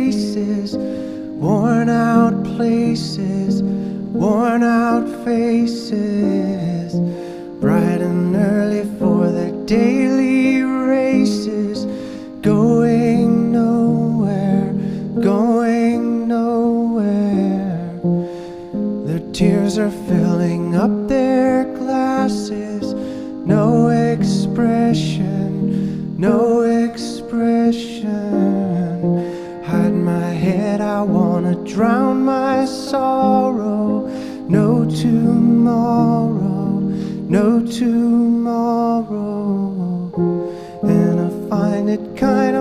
faces, worn out places, worn out faces, bright and early for their daily races, going nowhere, going nowhere. Their tears are filling up their glasses, no expression, no expression. Hide my head, I wanna drown my sorrow. No tomorrow, no tomorrow. And I find it kind